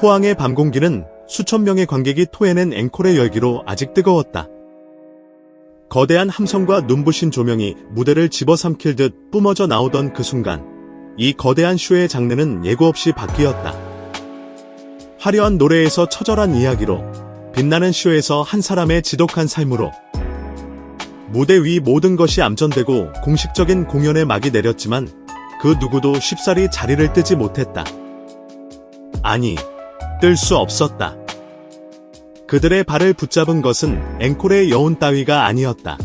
포항의 밤 공기는 수천 명의 관객이 토해낸 앵콜의 열기로 아직 뜨거웠다. 거대한 함성과 눈부신 조명이 무대를 집어삼킬 듯 뿜어져 나오던 그 순간, 이 거대한 쇼의 장르는 예고 없이 바뀌었다. 화려한 노래에서 처절한 이야기로, 빛나는 쇼에서 한 사람의 지독한 삶으로, 무대 위 모든 것이 암전되고 공식적인 공연의 막이 내렸지만 그 누구도 쉽사리 자리를 뜨지 못했다. 아니, 뜰 수 없었다. 그들의 발을 붙잡은 것은 앵콜의 여운 따위가 아니었다.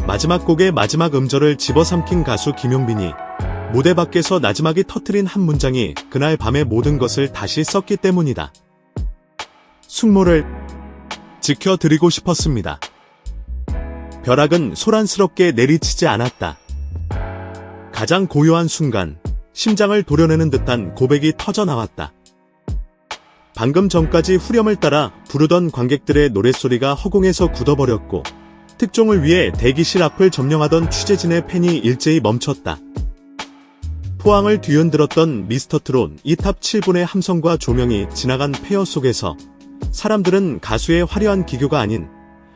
마지막 곡의 마지막 음절을 집어삼킨 가수 김용빈이 무대 밖에서 나지막이 터뜨린 한 문장이 그날 밤의 모든 것을 다시 썼기 때문이다. 숙모를 지켜드리고 싶었습니다. 벼락은 소란스럽게 내리치지 않았다. 가장 고요한 순간, 심장을 도려내는 듯한 고백이 터져나왔다. 방금 전까지 후렴을 따라 부르던 관객들의 노랫소리가 허공에서 굳어버렸고, 특종을 위해 대기실 앞을 점령하던 취재진의 팬이 일제히 멈췄다. 포항을 뒤흔들었던 미스터트롯 2탑 7분의 함성과 조명이 지나간 폐허 속에서 사람들은 가수의 화려한 기교가 아닌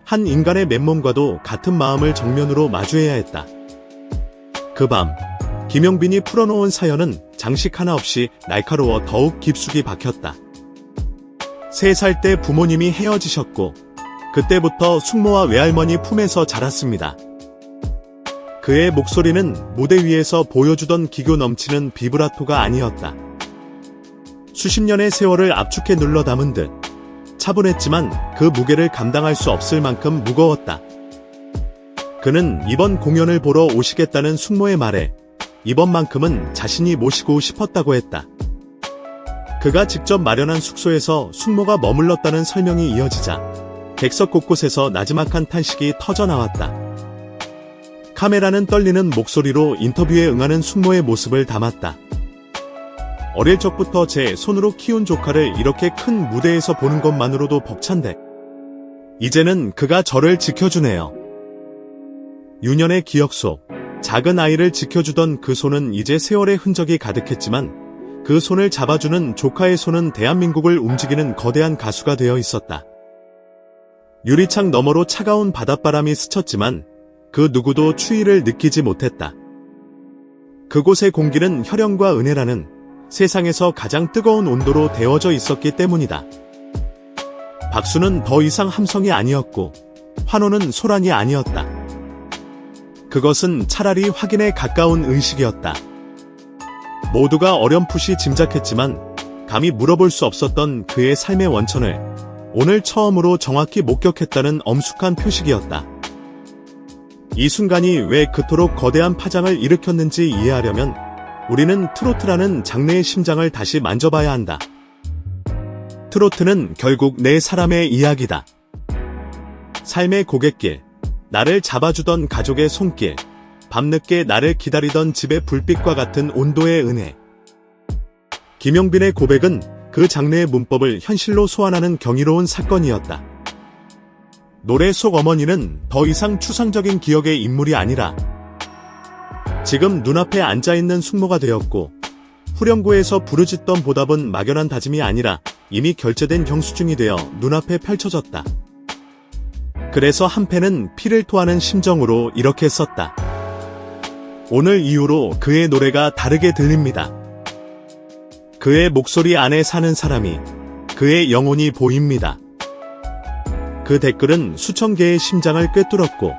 한 인간의 맨몸과도 같은 마음을 정면으로 마주해야 했다. 그 밤, 김용빈이 풀어놓은 사연은 장식 하나 없이 날카로워 더욱 깊숙이 박혔다. 3살 때 부모님이 헤어지셨고, 그때부터 숙모와 외할머니 품에서 자랐습니다. 그의 목소리는 무대 위에서 보여주던 기교 넘치는 비브라토가 아니었다. 수십 년의 세월을 압축해 눌러 담은 듯 차분했지만 그 무게를 감당할 수 없을 만큼 무거웠다. 그는 이번 공연을 보러 오시겠다는 숙모의 말에 이번만큼은 자신이 모시고 싶었다고 했다. 그가 직접 마련한 숙소에서 숙모가 머물렀다는 설명이 이어지자 객석 곳곳에서 나지막한 탄식이 터져나왔다. 카메라는 떨리는 목소리로 인터뷰에 응하는 숙모의 모습을 담았다. 어릴 적부터 제 손으로 키운 조카를 이렇게 큰 무대에서 보는 것만으로도 벅찬데 이제는 그가 저를 지켜주네요. 유년의 기억 속 작은 아이를 지켜주던 그 손은 이제 세월의 흔적이 가득했지만 그 손을 잡아주는 조카의 손은 대한민국을 움직이는 거대한 가수가 되어 있었다. 유리창 너머로 차가운 바닷바람이 스쳤지만 그 누구도 추위를 느끼지 못했다. 그곳의 공기는 혈연과 은혜라는 세상에서 가장 뜨거운 온도로 데워져 있었기 때문이다. 박수는 더 이상 함성이 아니었고 환호는 소란이 아니었다. 그것은 차라리 확인에 가까운 의식이었다. 모두가 어렴풋이 짐작했지만 감히 물어볼 수 없었던 그의 삶의 원천을 오늘 처음으로 정확히 목격했다는 엄숙한 표식이었다. 이 순간이 왜 그토록 거대한 파장을 일으켰는지 이해하려면 우리는 트로트라는 장르의 심장을 다시 만져봐야 한다. 트로트는 결국 내 사람의 이야기다. 삶의 고갯길, 나를 잡아주던 가족의 손길, 밤늦게 나를 기다리던 집의 불빛과 같은 온도의 은혜. 김용빈의 고백은 그 장르의 문법을 현실로 소환하는 경이로운 사건이었다. 노래 속 어머니는 더 이상 추상적인 기억의 인물이 아니라 지금 눈앞에 앉아있는 숙모가 되었고, 후렴구에서 부르짖던 보답은 막연한 다짐이 아니라 이미 결제된 영수증이 되어 눈앞에 펼쳐졌다. 그래서 한 팬은 피를 토하는 심정으로 이렇게 썼다. 오늘 이후로 그의 노래가 다르게 들립니다. 그의 목소리 안에 사는 사람이, 그의 영혼이 보입니다. 그 댓글은 수천 개의 심장을 꿰뚫었고,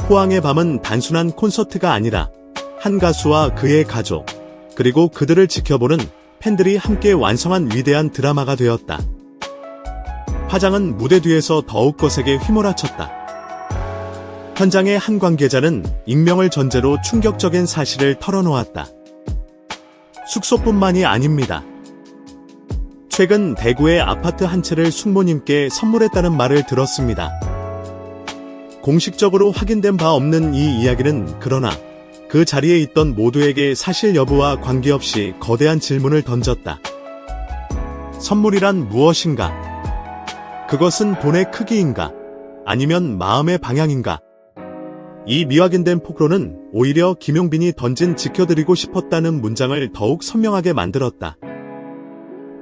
포항의 밤은 단순한 콘서트가 아니라 한 가수와 그의 가족, 그리고 그들을 지켜보는 팬들이 함께 완성한 위대한 드라마가 되었다. 화장은 무대 뒤에서 더욱 거세게 휘몰아쳤다. 현장의 한 관계자는 익명을 전제로 충격적인 사실을 털어놓았다. 숙소뿐만이 아닙니다. 최근 대구의 아파트 한 채를 숙모님께 선물했다는 말을 들었습니다. 공식적으로 확인된 바 없는 이 이야기는 그러나 그 자리에 있던 모두에게 사실 여부와 관계없이 거대한 질문을 던졌다. 선물이란 무엇인가? 그것은 돈의 크기인가? 아니면 마음의 방향인가? 이 미확인된 폭로는 오히려 김용빈이 던진 지켜드리고 싶었다는 문장을 더욱 선명하게 만들었다.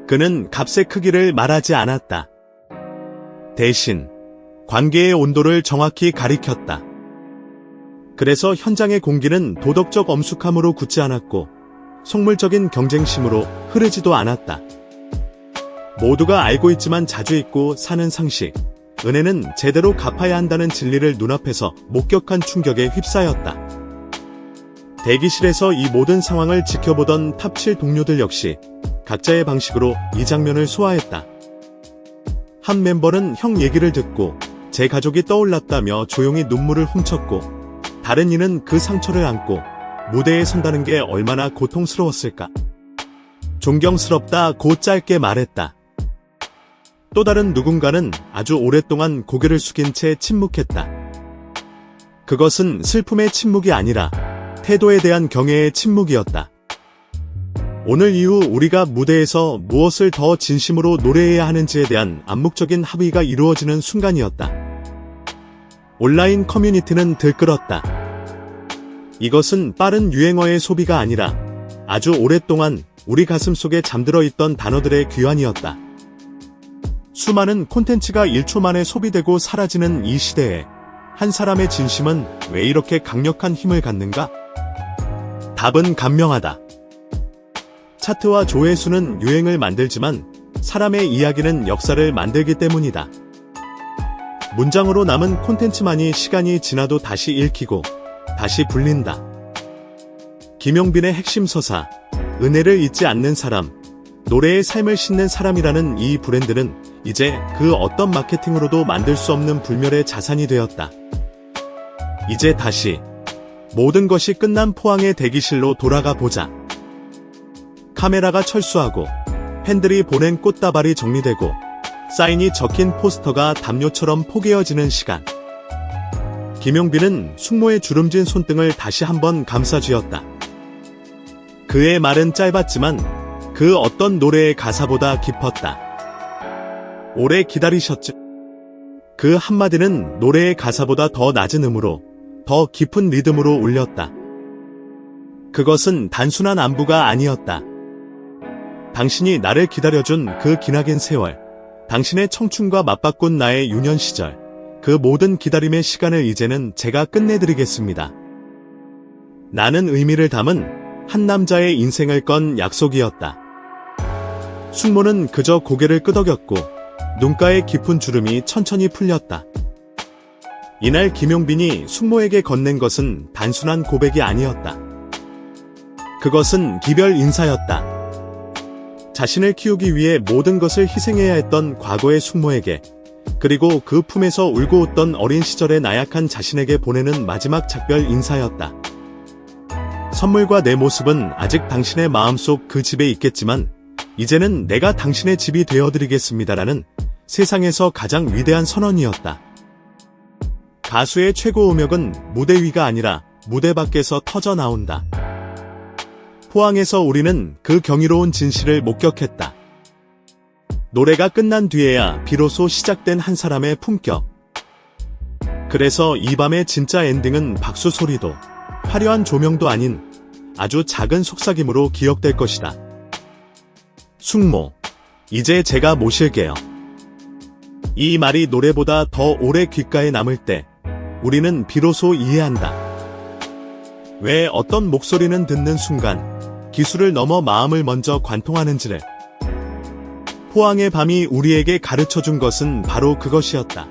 그는 값의 크기를 말하지 않았다. 대신 관계의 온도를 정확히 가리켰다. 그래서 현장의 공기는 도덕적 엄숙함으로 굳지 않았고 속물적인 경쟁심으로 흐르지도 않았다. 모두가 알고 있지만 자주 잊고 사는 상식, 은혜는 제대로 갚아야 한다는 진리를 눈앞에서 목격한 충격에 휩싸였다. 대기실에서 이 모든 상황을 지켜보던 탑7 동료들 역시 각자의 방식으로 이 장면을 소화했다. 한 멤버는 형 얘기를 듣고 제 가족이 떠올랐다며 조용히 눈물을 훔쳤고, 다른 이는 그 상처를 안고 무대에 선다는 게 얼마나 고통스러웠을까. 존경스럽다고 짧게 말했다. 또 다른 누군가는 아주 오랫동안 고개를 숙인 채 침묵했다. 그것은 슬픔의 침묵이 아니라 태도에 대한 경애의 침묵이었다. 오늘 이후 우리가 무대에서 무엇을 더 진심으로 노래해야 하는지에 대한 암묵적인 합의가 이루어지는 순간이었다. 온라인 커뮤니티는 들끓었다. 이것은 빠른 유행어의 소비가 아니라 아주 오랫동안 우리 가슴속에 잠들어 있던 단어들의 귀환이었다. 수많은 콘텐츠가 1초 만에 소비되고 사라지는 이 시대에 한 사람의 진심은 왜 이렇게 강력한 힘을 갖는가? 답은 간명하다. 차트와 조회수는 유행을 만들지만 사람의 이야기는 역사를 만들기 때문이다. 문장으로 남은 콘텐츠만이 시간이 지나도 다시 읽히고 다시 불린다. 김용빈의 핵심 서사, 은혜를 잊지 않는 사람, 노래의 삶을 싣는 사람이라는 이 브랜드는 이제 그 어떤 마케팅으로도 만들 수 없는 불멸의 자산이 되었다. 이제 다시 모든 것이 끝난 포항의 대기실로 돌아가 보자. 카메라가 철수하고 팬들이 보낸 꽃다발이 정리되고 사인이 적힌 포스터가 담요처럼 포개어지는 시간. 김용빈은 숙모의 주름진 손등을 다시 한번 감싸쥐었다. 그의 말은 짧았지만 그 어떤 노래의 가사보다 깊었다. 오래 기다리셨죠? 그 한마디는 노래의 가사보다 더 낮은 음으로, 더 깊은 리듬으로 울렸다. 그것은 단순한 안부가 아니었다. 당신이 나를 기다려준 그 기나긴 세월, 당신의 청춘과 맞바꾼 나의 유년 시절, 그 모든 기다림의 시간을 이제는 제가 끝내드리겠습니다. 나는 의미를 담은 한 남자의 인생을 건 약속이었다. 숙모는 그저 고개를 끄덕였고 눈가에 깊은 주름이 천천히 풀렸다. 이날 김용빈이 숙모에게 건넨 것은 단순한 고백이 아니었다. 그것은 기별 인사였다. 자신을 키우기 위해 모든 것을 희생해야 했던 과거의 숙모에게, 그리고 그 품에서 울고 웃던 어린 시절의 나약한 자신에게 보내는 마지막 작별 인사였다. 선물과 내 모습은 아직 당신의 마음속 그 집에 있겠지만 이제는 내가 당신의 집이 되어드리겠습니다라는 세상에서 가장 위대한 선언이었다. 가수의 최고 음역은 무대 위가 아니라 무대 밖에서 터져 나온다. 포항에서 우리는 그 경이로운 진실을 목격했다. 노래가 끝난 뒤에야 비로소 시작된 한 사람의 품격. 그래서 이 밤의 진짜 엔딩은 박수 소리도 화려한 조명도 아닌 아주 작은 속삭임으로 기억될 것이다. 숙모, 이제 제가 모실게요. 이 말이 노래보다 더 오래 귓가에 남을 때 우리는 비로소 이해한다. 왜 어떤 목소리는 듣는 순간 기술을 넘어 마음을 먼저 관통하는지를. 포항의 밤이 우리에게 가르쳐준 것은 바로 그것이었다.